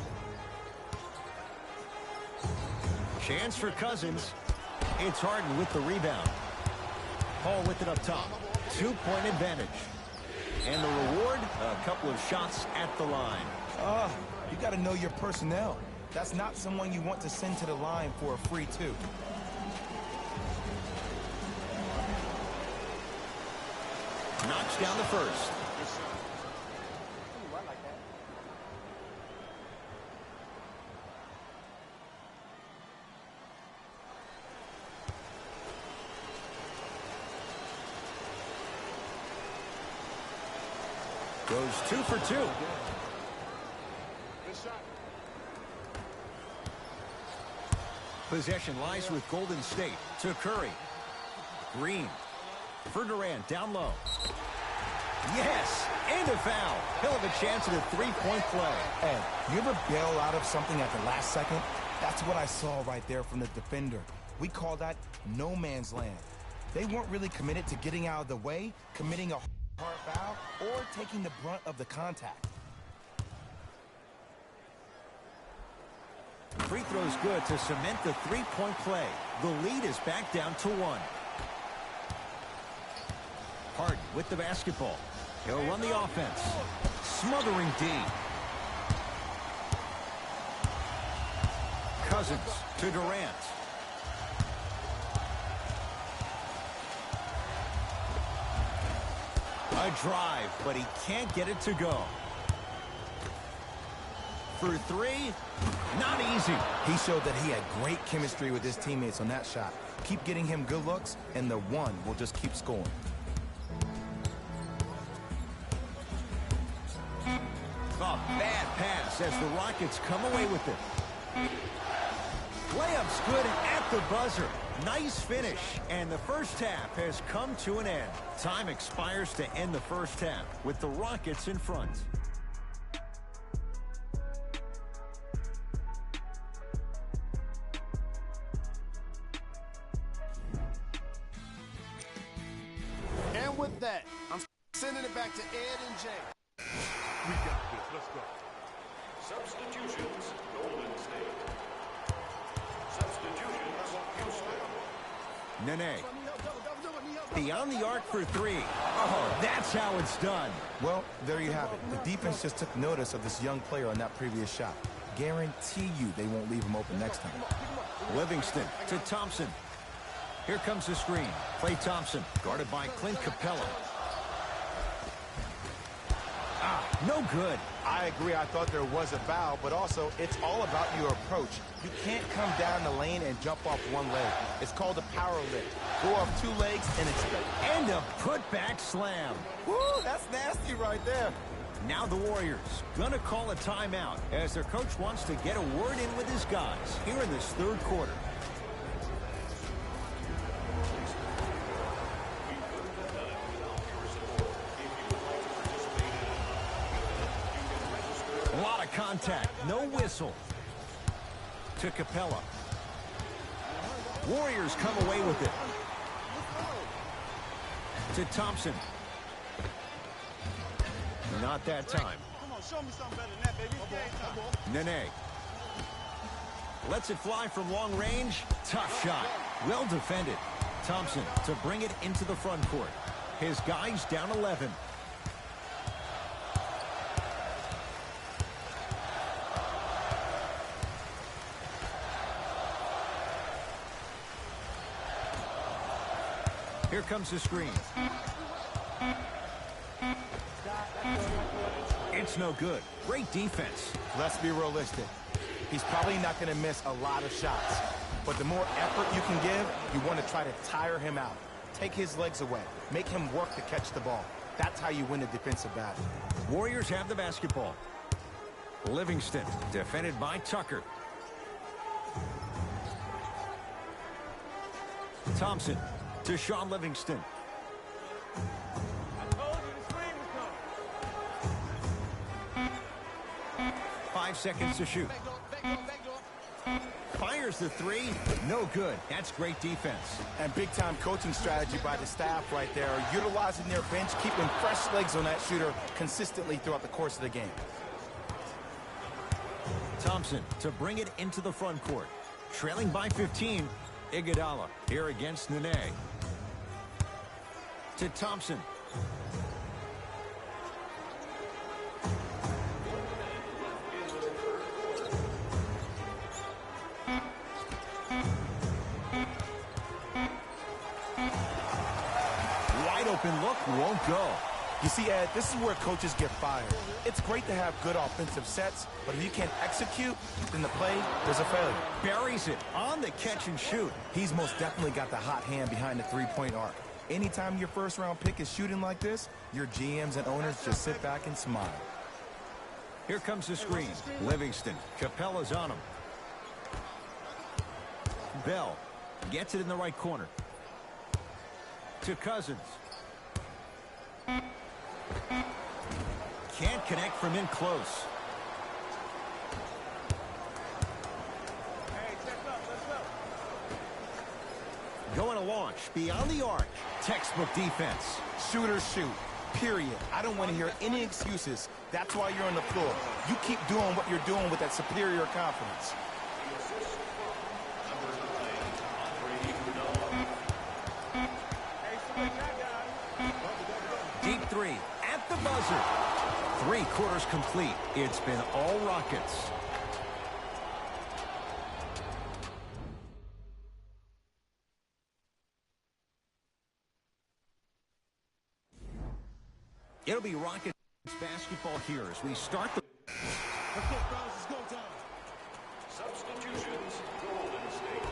Speaker 6: Chance for Cousins. It's Harden with the rebound. Paul with it up top. 2-point advantage. And the reward, a couple of shots at the line.
Speaker 7: You got to know your personnel. That's not someone you want to send to the line for a free 2.
Speaker 6: Knocks down the first. Goes 2 for 2. Possession lies with Golden State to Curry. Green for Durant down low. Yes, and a foul. He'll have a chance at a three-point play.
Speaker 7: Ed, you ever bail out of something at the last second? That's what I saw right there from the defender. We call that no man's land. They weren't really committed to getting out of the way, committing a hard foul, or taking the brunt of the contact.
Speaker 6: Free throw's good to cement the three-point play. The lead is back down to 1. Harden with the basketball. He'll run the offense. Smothering D. Cousins to Durant. A drive, but he can't get it to go. For 3, not easy.
Speaker 7: He showed that he had great chemistry with his teammates on that shot. Keep getting him good looks, and the one will just keep scoring.
Speaker 6: A bad pass as the Rockets come away with it. Layup's good at the buzzer. Nice finish, and the first half has come to an end. Time expires to end the first half with the Rockets in front.
Speaker 8: And with that, I'm sending it back to Ed and Jay.
Speaker 12: We got this. Let's go. Substitutions, Golden State. Substitutions, Houston.
Speaker 6: Nene. Beyond the arc for 3. Oh, that's how it's done.
Speaker 7: Well, there you have it. The defense just took notice of this young player on that previous shot. Guarantee you they won't leave him open next time.
Speaker 6: Livingston to Thompson. Here comes the screen. Klay Thompson, guarded by Clint Capella. No good.
Speaker 7: I agree. I thought there was a foul, but also it's all about your approach. You can't come down the lane and jump off one leg. It's called a power lift. Go off 2 legs and expect.
Speaker 6: And a putback slam.
Speaker 7: Woo, that's nasty right there.
Speaker 6: Now the Warriors gonna call a timeout as their coach wants to get a word in with his guys here in this third quarter. A lot of contact, no whistle. To Capella. Warriors come away with it. To Thompson. Not that time.
Speaker 8: Come on, show me something better than that, baby.
Speaker 6: Nene. Lets it fly from long range. Tough shot. Well defended. Thompson to bring it into the front court. His guys down 11. Here comes the screen. It's no good. Great defense.
Speaker 7: Let's be realistic. He's probably not going to miss a lot of shots. But the more effort you can give, you want to try to tire him out. Take his legs away. Make him work to catch the ball. That's how you win a defensive battle.
Speaker 6: Warriors have the basketball. Livingston, defended by Tucker. Thompson to Sean Livingston. 5 seconds to shoot. Fires the 3. No good. That's great defense.
Speaker 7: And big-time coaching strategy by the staff right there, utilizing their bench, keeping fresh legs on that shooter consistently throughout the course of the game.
Speaker 6: Thompson to bring it into the front court. Trailing by 15. Iguodala here against Nene. To Thompson. Wide open look, won't go.
Speaker 7: You see, Ed, this is where coaches get fired. It's great to have good offensive sets, but if you can't execute, then the play, there's a failure.
Speaker 6: Buries it on the catch and shoot.
Speaker 7: He's most definitely got the hot hand behind the three-point arc. Anytime your first-round pick is shooting like this, your GMs and owners just sit back and smile.
Speaker 6: Here comes the screen. Livingston. Capella's on him. Bell gets it in the right corner. To Cousins. Can't connect from in close. Going to launch beyond the arc. Textbook defense.
Speaker 7: Shooters shoot. Period. I don't want to hear any excuses. That's why you're on the floor. You keep doing what you're doing with that superior confidence.
Speaker 6: Deep three at the buzzer. 3 quarters complete. It's been all Rockets. It'll be Rockets basketball here as we start the...
Speaker 12: Substitutions, Golden State.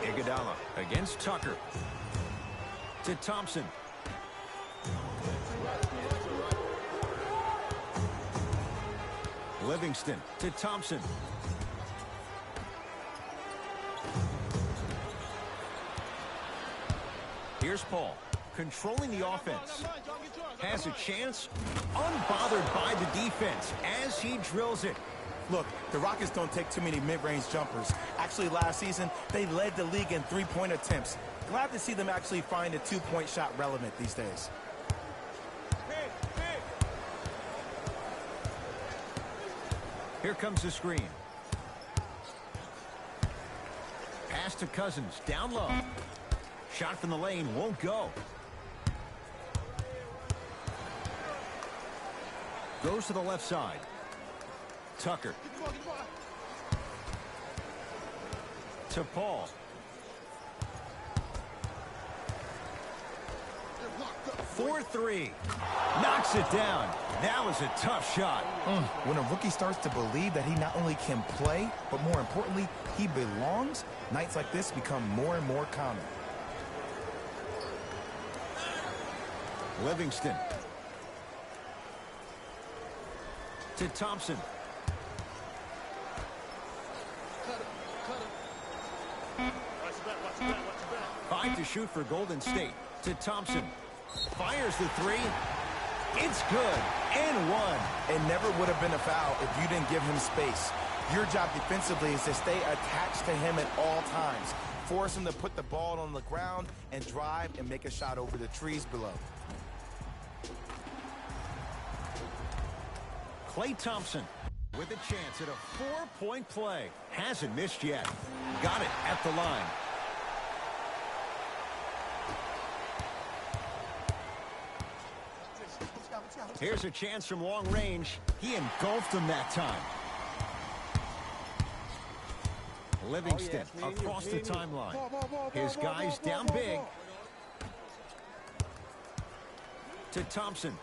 Speaker 6: Iguodala against Tucker. To Thompson. Livingston to Thompson. Here's Paul, controlling the offense. Has a chance, unbothered by the defense as he drills it.
Speaker 7: Look, the Rockets don't take too many mid-range jumpers. Actually, last season, they led the league in three-point attempts. Glad to see them actually find a two-point shot relevant these days.
Speaker 6: Here comes the screen. Pass to Cousins, down low. Shot from the lane won't go. Goes to the left side. Tucker. To Paul. For 3. Knocks it down. That was a tough shot.
Speaker 7: When a rookie starts to believe that he not only can play, but more importantly, he belongs, nights like this become more and more common.
Speaker 6: Livingston. To Thompson. Five to shoot for Golden State. To Thompson. Fires the 3. It's good. And 1.
Speaker 7: It never would have been a foul if you didn't give him space. Your job defensively is to stay attached to him at all times. Force him to put the ball on the ground and drive and make a shot over the trees below.
Speaker 6: Klay Thompson with a chance at a 4-point play. Hasn't missed yet. Got it at the line. Here's a chance from long range. He engulfed him that time. Livingston across the timeline. His guys down big. To Thompson.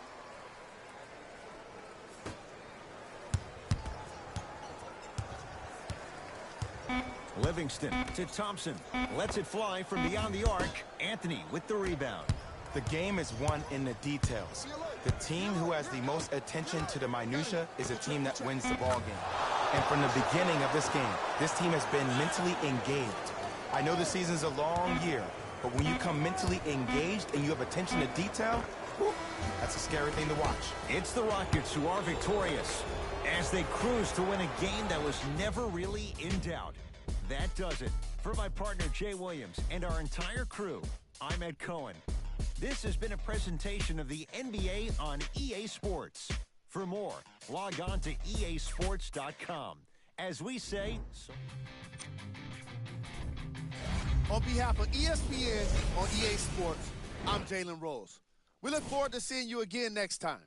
Speaker 6: Livingston to Thompson. Lets it fly from beyond the arc. Anthony with the rebound.
Speaker 7: The game is won in the details. The team who has the most attention to the minutia is a team that wins the ball game. And from the beginning of this game, this team has been mentally engaged. I know the season's a long year, but when you come mentally engaged and you have attention to detail, whew, that's a scary thing to watch.
Speaker 6: It's the Rockets who are victorious as they cruise to win a game that was never really in doubt. That does it. For my partner Jay Williams and our entire crew, I'm Ed Cohen. This has been a presentation of the NBA on EA Sports. For more, log on to easports.com. As we say...
Speaker 8: On behalf of ESPN on EA Sports, I'm Jalen Rose. We look forward to seeing you again next time.